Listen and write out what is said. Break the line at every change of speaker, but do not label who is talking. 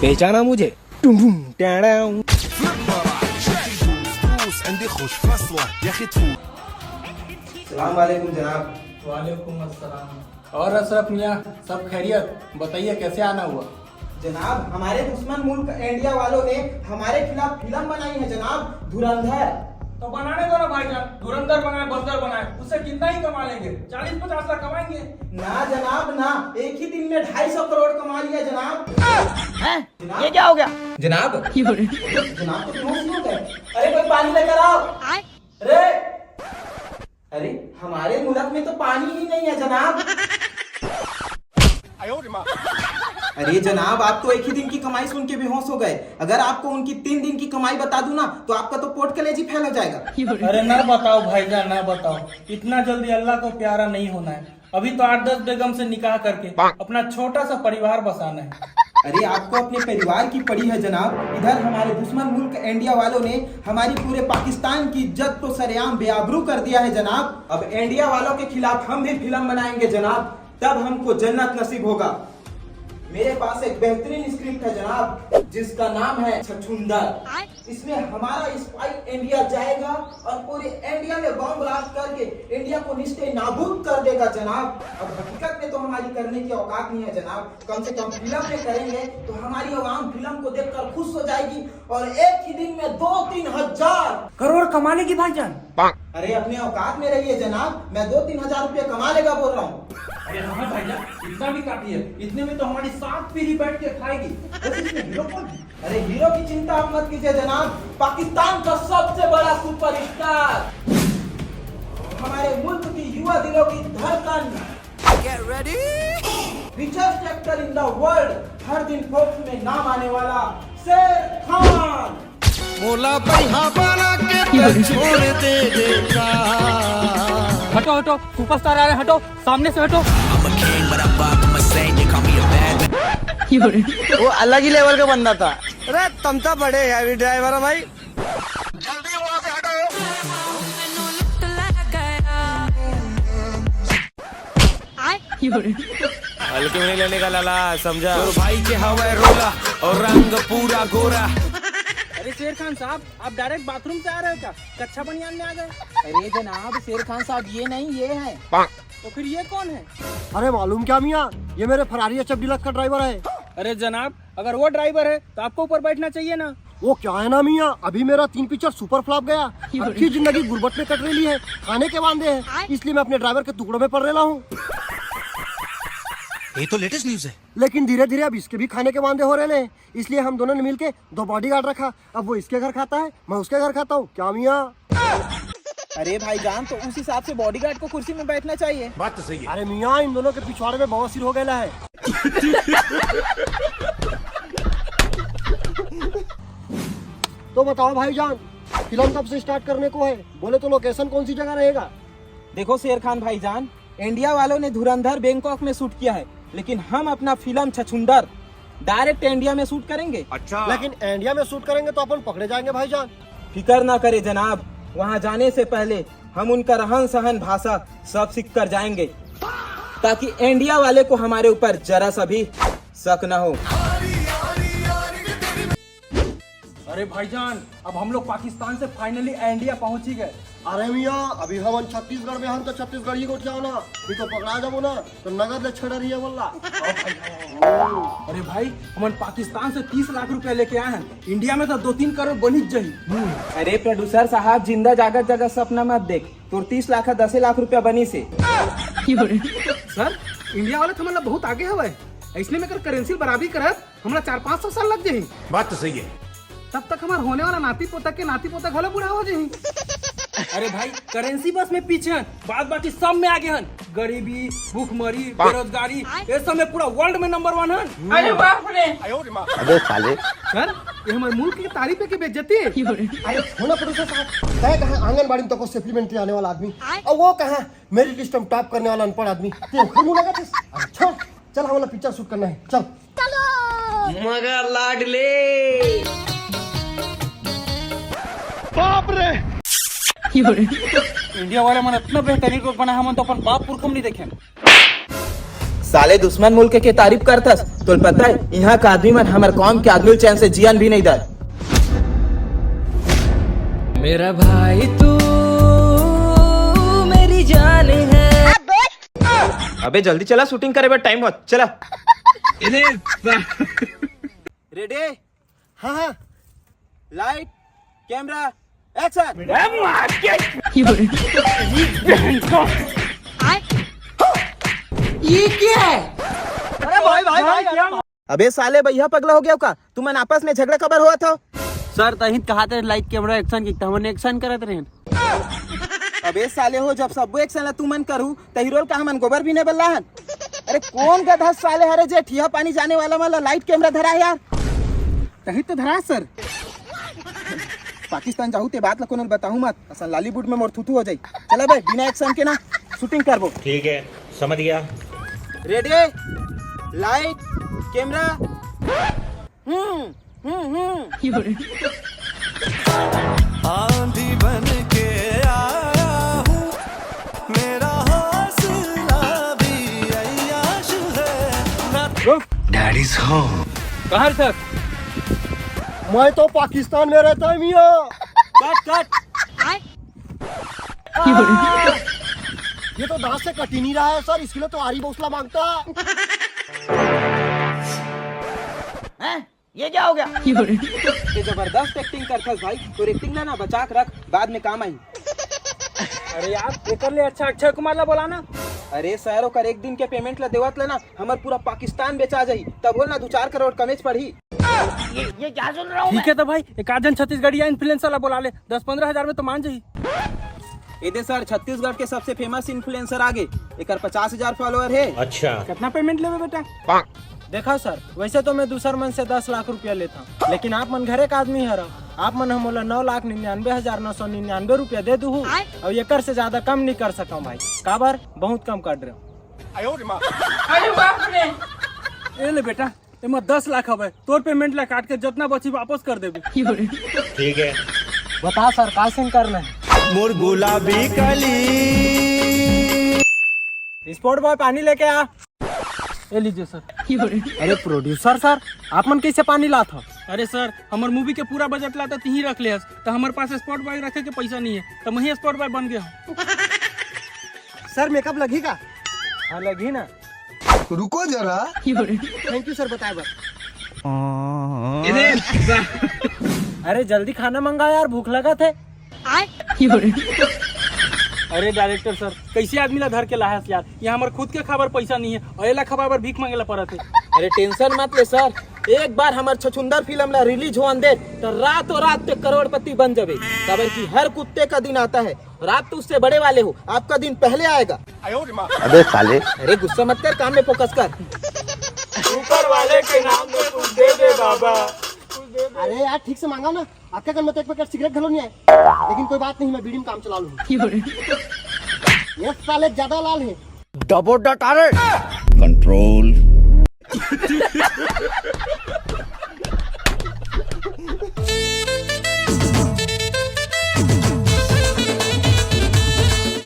पहचाना मुझे? सलाम वालेकुम जनाब।
वालेकुम अस्सलाम। और अशरफ मियाँ, सब खैरियत? बताइए कैसे आना हुआ?
जनाब, हमारे दुश्मन मुल्क इंडिया वालों ने हमारे खिलाफ फिल्म बनाई है जनाब, धुरंधर।
तो बनाने दो ना भाईजान, धुरंधर बनाए बंदर बनाए, उससे कितना ही कमा लेंगे? 40-50 लाख कमाएंगे।
ना जनाब ना, एक ही दिन में 250 करोड़ कमा लिया जनाब।
ये क्या हो गया?
जनाब जनाब तो बेहोश हो गए। अरे कोई पानी लेकर आओ। अरे हमारे मुल्क में तो पानी ही नहीं है जनाब। अरे जनाब, आप तो एक ही दिन की कमाई सुन के बेहोश हो गए। अगर आपको उनकी 3 दिन की कमाई बता दूं ना, तो आपका तो पोर्ट कलेजी फैल हो जाएगा।
अरे ना बताओ भाईजान, ना बताओ, इतना जल्दी अल्लाह को प्यारा नहीं होना है। अभी तो 8-10 बेगम से निकाह करके अपना छोटा सा परिवार बसाना है।
अरे आपको अपने परिवार की पड़ी है जनाब। इधर हमारे दुश्मन मुल्क इंडिया वालों ने हमारी पूरे पाकिस्तान की इज्जत तो सरेआम बेआबरू कर दिया है जनाब। अब इंडिया वालों के खिलाफ हम भी फिल्म बनाएंगे जनाब, तब हमको जन्नत नसीब होगा। मेरे पास एक बेहतरीन स्क्रिप्ट है जनाब, जिसका नाम है छछूंदर। इसमें हमारा स्पाई इंडिया जाएगा और पूरे इंडिया में बम ब्लास्ट करके इंडिया को निस्ते नाबूद कर देगा जनाब। अब हकीकत में तो हमारी करने की औकात नहीं है जनाब, कम से कम फिल्म में करेंगे तो हमारी आवाम फिल्म को देखकर खुश हो जाएगी और एक ही दिन में 2-3 हजार
करोड़ कमा लेगी भाईजान।
अरे अपने औकात में रहिए जनाब, मैं 2-3 हजार रुपये कमा लेगा बोल रहा हूँ।
अरे हाँ भाईजान, इतना भी काफी है। इतने में तो हमारी 7 पीढ़ी बैठ के खाएगी। हीरो कौन है?
अरे हीरो की चिंता आप मत कीजिए जनाब, पाकिस्तान का सबसे बड़ा सुपरस्टार, हमारे मुल्क की युवा दिलों की धड़कन,
Get ready?
Richest actor in the world, हर दिन फोर्ब्स में नाम आने वाला शेर खान।
मोला पैहा बना के छोड़ दे देगा।
हटो हटो, सुपरस्टार आ रहे, हटो, सामने से हटो।
वो अलग ही लेवल का बंदा था। अरे तुम तो बड़े हैवी ड्राइवर हो भाई। जल्दी वहाँ से हटो।
हल्के में नहीं लेने का लाला, समझा? और भाई के हवा रोला और रंग पूरा गोरा।
अरे शेर खान साहब, आप डायरेक्ट बाथरूम से आ रहे हो क्या? कच्चा बनियान में आ गए?
अरे जनाब, शेर खान साहब ये नहीं, ये है।
तो फिर ये कौन है?
अरे मालूम क्या मियाँ, ये मेरे फरारी एचएफ डीलक्स का ड्राइवर है।
अरे जनाब, अगर वो ड्राइवर है तो आपको ऊपर बैठना चाहिए ना।
वो क्या है ना मियाँ, अभी मेरा 3 पिक्चर सुपर फ्लॉप गया। अच्छी जिंदगी गुर्बत में कट रही है, खाने के वांदे हैं, इसलिए मैं अपने ड्राइवर के टुकड़ों में पड़ रहा हूँ।
ये तो लेटेस्ट न्यूज है।
लेकिन धीरे धीरे अब इसके भी खाने के वांदे हो रहे हैं, इसलिए हम दोनों ने मिलके 2 बॉडीगार्ड रखा। अब वो इसके घर खाता है, मैं उसके घर खाता हूँ। क्या मियाँ?
अरे भाईजान, तो उस हिसाब से बॉडीगार्ड को कुर्सी में बैठना चाहिए।
बात तो सही है।
अरे मियाँ, इन दोनों के पिछवाड़े में बवासीर हो गया है। तो बताओ भाईजान, फिल्म कब से स्टार्ट करने को है? बोले तो लोकेशन कौन सी जगह रहेगा?
देखो शेर खान भाईजान, इंडिया वालों ने धुरंधर बैंकॉक में शूट किया है, लेकिन हम अपना फिल्म छछूंदर डायरेक्ट इंडिया में शूट करेंगे।
अच्छा,
लेकिन इंडिया में शूट करेंगे तो अपन पकड़े जाएंगे भाईजान।
फिकर ना करे जनाब, वहाँ जाने से पहले हम उनका रहन सहन भाषा सब सीख कर जाएंगे, ताकि इंडिया वाले को हमारे ऊपर जरा सा भी शक न हो।
अरे भाईजान, अब हम लोग पाकिस्तान से फाइनली इंडिया पहुंच ही गए।
अरे मियाँ, अभी हम छत्तीसगढ़ में, हम तो छत्तीसगढ़ी को जाओ ना, नहीं तो पकड़ा जाओ ना तो नगद ले छड़ रही है बोला।
अरे भाई, हम पाकिस्तान से 30 लाख रुपए लेके आए हैं, इंडिया में तो 2-3 करोड़ बनी जाही।
अरे प्रोड्यूसर साहब, जिंदा जागत जगह सपना मत देख, तो 30 लाख 10 लाख रुपया बनी से।
सर, इंडिया वाले तो मतलब बहुत आगे हवे, इसलिए में करेंसी बराबरी करत हमरा 400-500 साल लग जाही।
बात तो सही है।
तब तक हमार होने वाला नाती पोता के नाती पोता घलो बुढ़ा हो जाही। अरे भाई, करेंसी बस में पीछे हैं, बाद बाकी सब में आगे हैं। गरीबी, भूखमरी, बेरोजगारी, ये सब में पूरा वर्ल्ड में नंबर 1 है। अरे बाप रे!
अबे साले,
सर, ये हमारे मुल्क की तारीफ है कि बेइज्जती है?
अरे छोड़ो प्रोड्यूसर साहब, है कहाँ आंगनबाड़ी में तो सप्लीमेंट्री आने वाला आदमी, और वो कहाँ मेरी लिस्ट में टॉप करने वाला अनपढ़ आदमी। अच्छा चल, हमारा पिक्चर शूट करना है, चल।
मगर लाडले
बाप रे!
इंडिया वाले मन इतना बेहतरीन रोड बना, हम तो अपन बाप पुरखम नहीं देखे।
साले दुश्मन मुल्क के तारीफ करतस तो पता है यहाँ का आदमी मन हमारे कौम के आदमी चैन से जियन भी नहीं दर।
मेरा भाई तू मेरी जान है।
अबे जल्दी चला, शूटिंग करे टाइम बहुत चला। रेडी?
हाँ हाँ
लाइट कैमरा एक्शन।
ये क्या है?
अबे साले भैया पगला हो गया का? तुम आपस में झगड़ा कबर हुआ था?
सर तहित कहा थे लाइट कैमरा एक्शन की हमने एक्शन करत रहे।
अबे साले हो जब सब एक्शन ला तू मन करू त हीरो का हमन गोबर भी नहीं बल्ला हन। अरे कौन गधा साले हरे जे ठिया पानी जाने वाला वाला लाइट कैमरा धरा है यार।
तहित तो धरा सर।
पाकिस्तान जाहू ते बात ला कोनो बताहू मत, असल लॉलीवुड में मोर थुथु हो जाई। चला बे बिना एक्शन के ना शूटिंग करबो।
ठीक है, समझ गया।
Ready light camera.
आंधी बन के आया हूँ, मेरा हौसला भी अय्याश है।
Daddies home.
कहाँ सर?
मैं तो पाकिस्तान में रहता है मियाँ।
Cut cut.
ये तो दांत से कट ही नहीं रहा है सर, इसके लिए तो आरी बौसला मांगता।
ये क्या हो गया? ये जबरदस्त एक्टिंग करथस भाई, तो एक्टिंग ना बचा के रख, बाद में काम आई।
अरे यार ये कर ले अच्छा अक्षय कुमार ला बोला ना।
अरे सर ओकर एक दिन के पेमेंट ला देवत लेना हमार पूरा पाकिस्तान बेचा जाही, तब बोल ना 2-4 करोड़ कमेज पड़ी।
ये क्या सुन रहा हूँ? ठीक है तो भाई एक आधन छत्तीसगढ़िया इन्फ्लुएंसर ला बोला ले, 10-15 हजार में तो मान जाही।
ये सर छत्तीसगढ़ के सबसे फेमस इन्फ्लुएंसर आगे, एक 50,000 फॉलोअर है।
अच्छा,
कितना पेमेंट लेवे बेटा? देखा सर वैसे तो मैं दूसर मन से 10 लाख रुपया लेता हूँ, लेकिन आप मन घरे का आदमी हरा, आप मन हम 9,99,999 रुपया दे दू और ये कर से ज्यादा कम नहीं कर सका भाई। काबर बहुत कम कर रहे हो। ए ले बेटा एमा 10 लाख हवे, तोर पेमेंट ला काट के जितना बची वापस कर देबी।
ठीक है।
बता सर कैसे करना है?
मोर गुलाबी कली।
स्पोर्ट बॉय पानी लेके आ। ये लीजिए सर। अरे प्रोड्यूसर सर आप मन कैसे पानी लात हो? अरे सर हमार मूवी के पूरा बजट लाता ही रख ले, तो हमारे पास स्पॉट बॉय रखे के पैसा नहीं है, तो मैं स्पॉट बॉय बन गया हूँ।
सर मेकअप लगेगा?
हाँ लगी ना।
रुको जरा।
थैंक यू सर बताए बात।
अरे जल्दी खाना मंगा यार, भूख लगा थे। अरे डायरेक्टर सर कैसे आदमी ला धर के लाया यार, यहाँ हमारे खुद के खबर पैसा नहीं है और एला खबर भीख मांगेला पड़ा थे।
अरे टेंशन मत ले सर, एक बार हमार छछुंदर फिल्म ला रिलीज होन दे तो रातों रात पे करोड़पति बन जावे। खबर की हर कुत्ते का दिन आता है और आप तो उससे बड़े वाले हो, आपका दिन पहले आएगा।
अबे साले।
अरे गुस्सा मत कर, काम में फोकस कर।
ऊपर वाले के नाम पे कुछ दे दे बाबा।
अरे यार ठीक से मांगा ना, आपका घर में तो एक पैकेट सिगरेट घलो नहीं है, लेकिन कोई बात नहीं, मैं बीड़ी में काम चला लूंगा। ये साले ज्यादा लाल है।
डबो डट।
कंट्रोल।